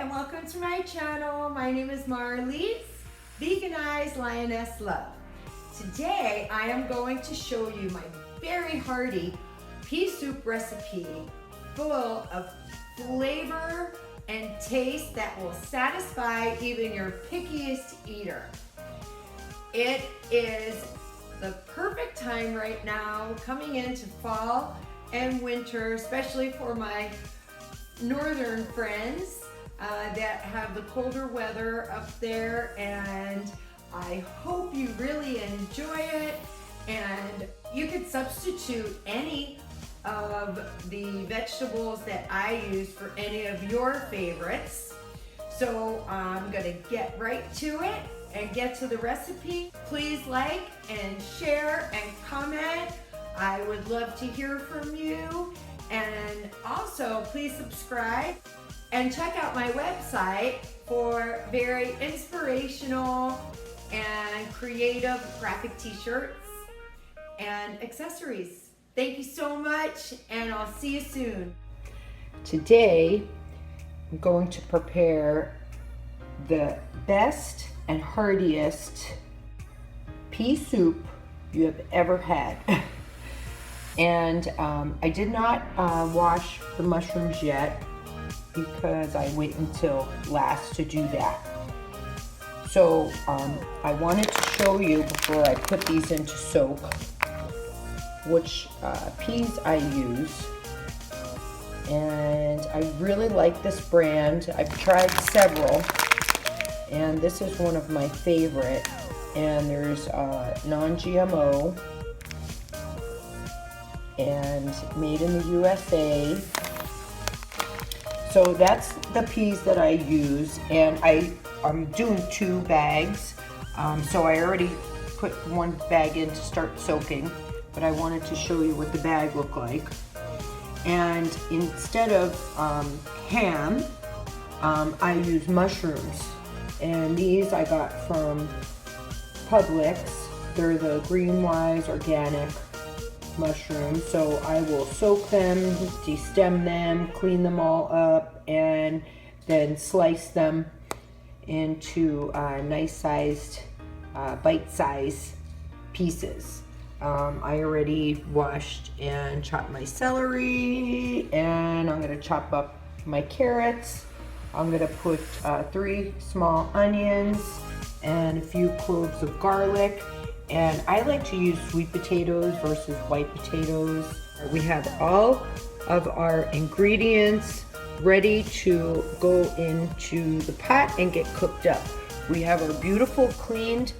and welcome to my channel. My name is Marlies, Veganized Lioness Love. Today I am going to show you my very hearty pea soup recipe full of flavor and taste that will satisfy even your pickiest eater. It is the perfect time right now coming into fall and winter, especially for my northern friends that have the colder weather up there, and I hope you really enjoy it. And you could substitute any of the vegetables that I use for any of your favorites. So I'm gonna get right to it and get to the recipe. Please like and share and comment. I would love to hear from you. And also, please subscribe and check out my website for very inspirational and creative graphic t-shirts and accessories. Thank you so much, and I'll see you soon. Today, I'm going to prepare the best and heartiest pea soup you have ever had. And I did not wash the mushrooms yet because I wait until last to do that. So I wanted to show you before I put these into soak which peas I use. And I really like this brand. I've tried several, and this is one of my favorite. And there's non-GMO and made in the USA. So that's the peas that I use, and I'm doing 2 bags. So I already put 1 bag in to start soaking, but I wanted to show you what the bag looked like. And instead of ham, I use mushrooms, and these I got from Publix. They're the Green Wise organic mushrooms. So I will soak them, destem them, clean them all up, and then slice them into nice sized bite-sized pieces. I already washed and chopped my celery, and I'm going to chop up my carrots. I'm going to put 3 small onions and a few cloves of garlic. And I like to use sweet potatoes versus white potatoes. We have all of our ingredients ready to go into the pot and get cooked up. We have our beautiful cleaned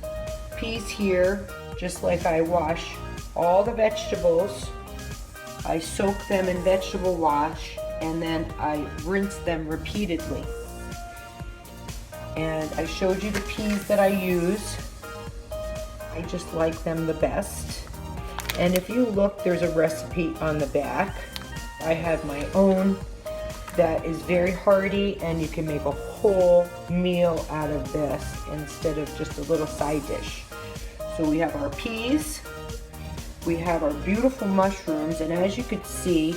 peas here, just like I wash all the vegetables. I soak them in vegetable wash, and then I rinse them repeatedly. And I showed you the peas that I use. I just like them the best. And if you look, there's a recipe on the back. I have my own that is very hearty, and you can make a whole meal out of this instead of just a little side dish. So we have our peas, we have our beautiful mushrooms, and as you could see,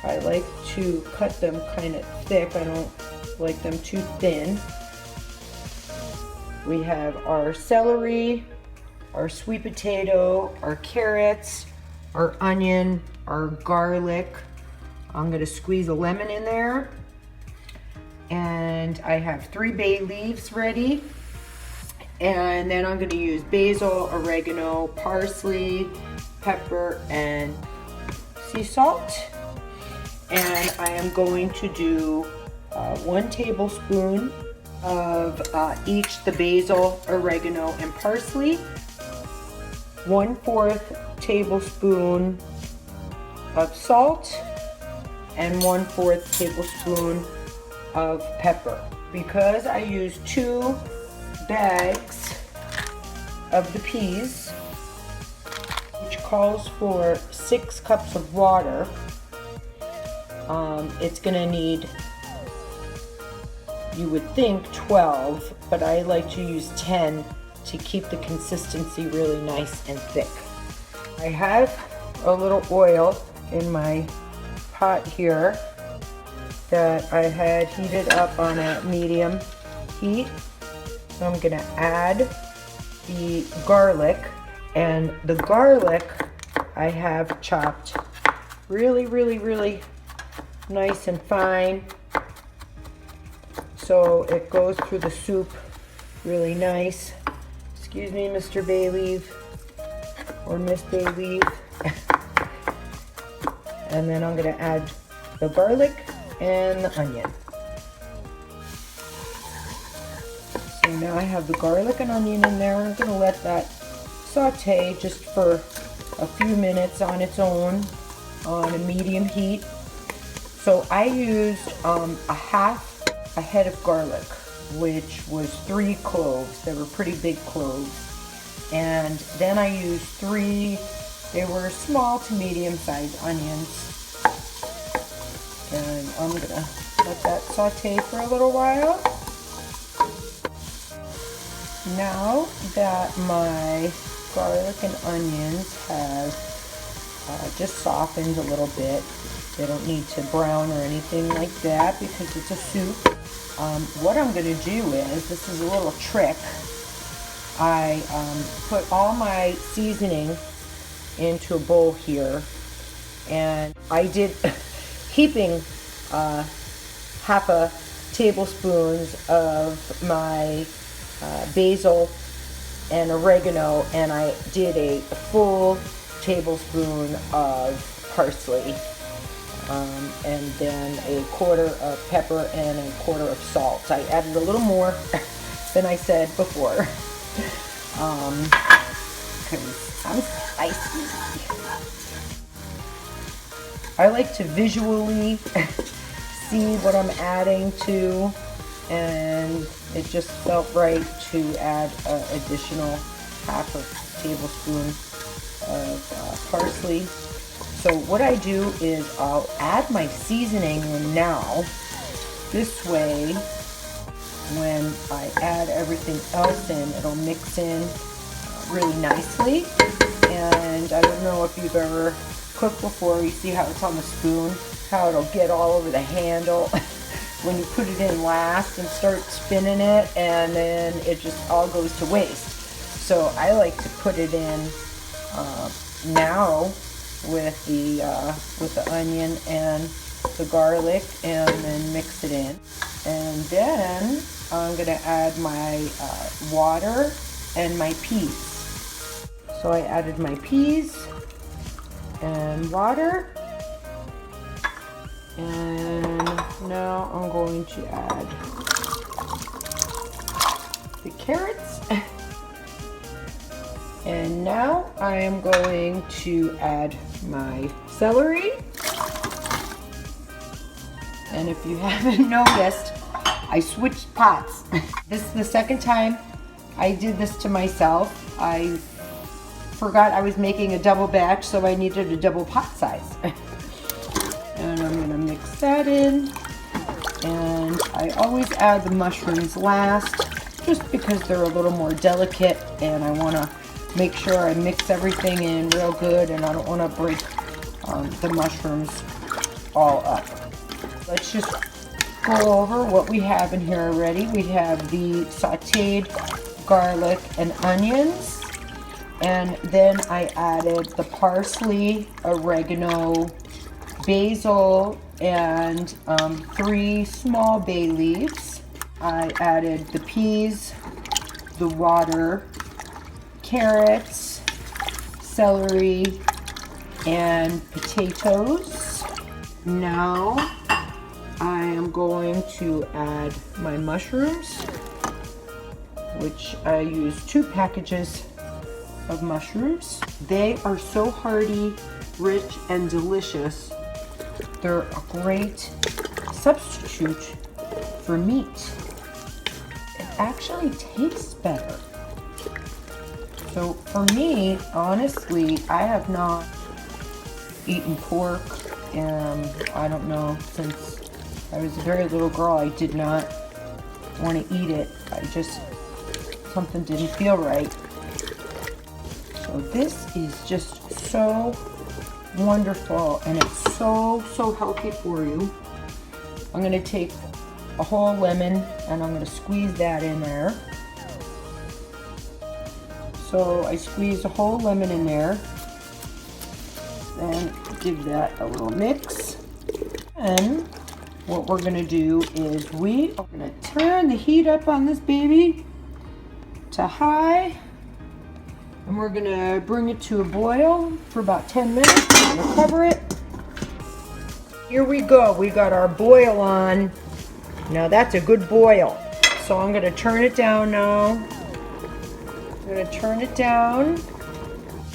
I like to cut them kind of thick. I don't like them too thin. We have our celery, our sweet potato, our carrots, our onion, our garlic. I'm going to squeeze a lemon in there. And I have 3 bay leaves ready. And then I'm going to use basil, oregano, parsley, pepper, and sea salt. And I am going to do 1 tablespoon of each the basil, oregano, and parsley. 1/4 tablespoon of salt, and 1/4 tablespoon of pepper. Because I use 2 bags of the peas, which calls for 6 cups of water, it's gonna need, you would think 12, but I like to use 10 to keep the consistency really nice and thick. I have a little oil in my pot here, that I had heated up on a medium heat. So I'm gonna add the garlic, and the garlic I have chopped really nice and fine, so it goes through the soup really nice. Excuse me, Mr. Bay Leaf, or Miss Bay Leaf. And then I'm gonna add the garlic and the onion. So now I have the garlic and onion in there. I'm gonna let that saute just for a few minutes on its own on a medium heat. So I used a half a head of garlic, which was 3 cloves. They were pretty big cloves. And then I used 3, they were small to medium sized onions. And I'm gonna let that saute for a little while. Now that my garlic and onions have just softened a little bit, they don't need to brown or anything like that because it's a soup. What I'm going to do is, this is a little trick, I put all my seasoning into a bowl here, and I did heaping half a tablespoon of my basil and oregano, and I did a full tablespoon of parsley, and then a quarter of pepper and a quarter of salt. I added a little more than I said before, because I'm spicy. I like to visually see what I'm adding to, and it just felt right to add an additional half a tablespoon of parsley. So what I do is I'll add my seasoning in now. This way, when I add everything else in, it'll mix in really nicely. And I don't know if you've ever cooked before, you see how it's on the spoon, how it'll get all over the handle when you put it in last and start spinning it, and then it just all goes to waste. So I like to put it in now with the onion and the garlic, and then mix it in. And then I'm gonna add my water and my peas. So I added my peas and water, and now I'm going to add the carrots. And now I am going to add my celery. And if you haven't noticed, I switched pots. This is the second time I did this to myself. I forgot I was making a double batch, so I needed a double pot size. And I'm gonna mix that in. And I always add the mushrooms last, just because they're a little more delicate, and I wanna make sure I mix everything in real good, and I don't wanna break the mushrooms all up. Let's just go over what we have in here already. We have the sauteed garlic and onions, and then I added the parsley, oregano, basil, and 3 small bay leaves. I added the peas, the water, carrots, celery, and potatoes. Now I am going to add my mushrooms, which I use 2 packages of mushrooms. They are so hearty, rich, and delicious. They're a great substitute for meat. It actually tastes better. So for me, honestly, I have not eaten pork, and I don't know, since I was a very little girl, I did not want to eat it. Something didn't feel right. So this is just so wonderful, and it's so healthy for you. I'm going to take a whole lemon and I'm going to squeeze that in there. So I squeezed a whole lemon in there. Then give that a little mix. And what we're going to do is we are going to turn the heat up on this baby to high. And we're going to bring it to a boil for about 10 minutes. We're going to cover it. Here we go. We got our boil on. Now that's a good boil. So I'm going to turn it down now. I'm going to turn it down,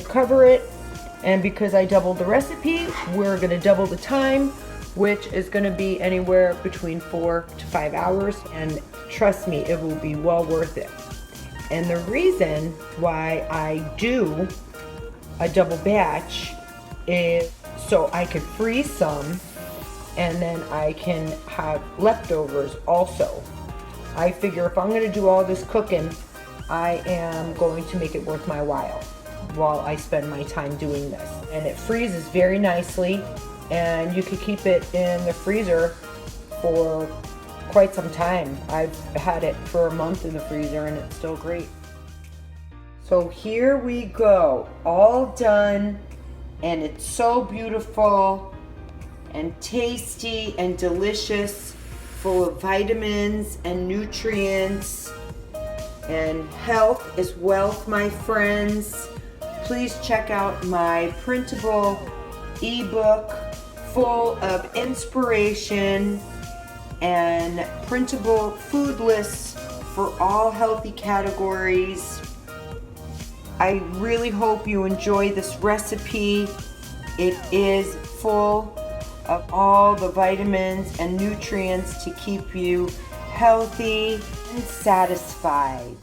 cover it, and because I doubled the recipe, we're going to double the time, which is going to be anywhere between 4 to 5 hours, and trust me, it will be well worth it. And the reason why I do a double batch is so I can freeze some and then I can have leftovers also. I figure if I'm going to do all this cooking, I am going to make it worth my while I spend my time doing this. And it freezes very nicely, and you can keep it in the freezer for quite some time. I've had it for a month in the freezer and it's still great. So here we go, all done, and it's so beautiful and tasty and delicious, full of vitamins and nutrients, and health is wealth, my friends. Please check out my printable ebook full of inspiration and printable food lists for all healthy categories. I really hope you enjoy this recipe. It is full of all the vitamins and nutrients to keep you healthy and satisfied.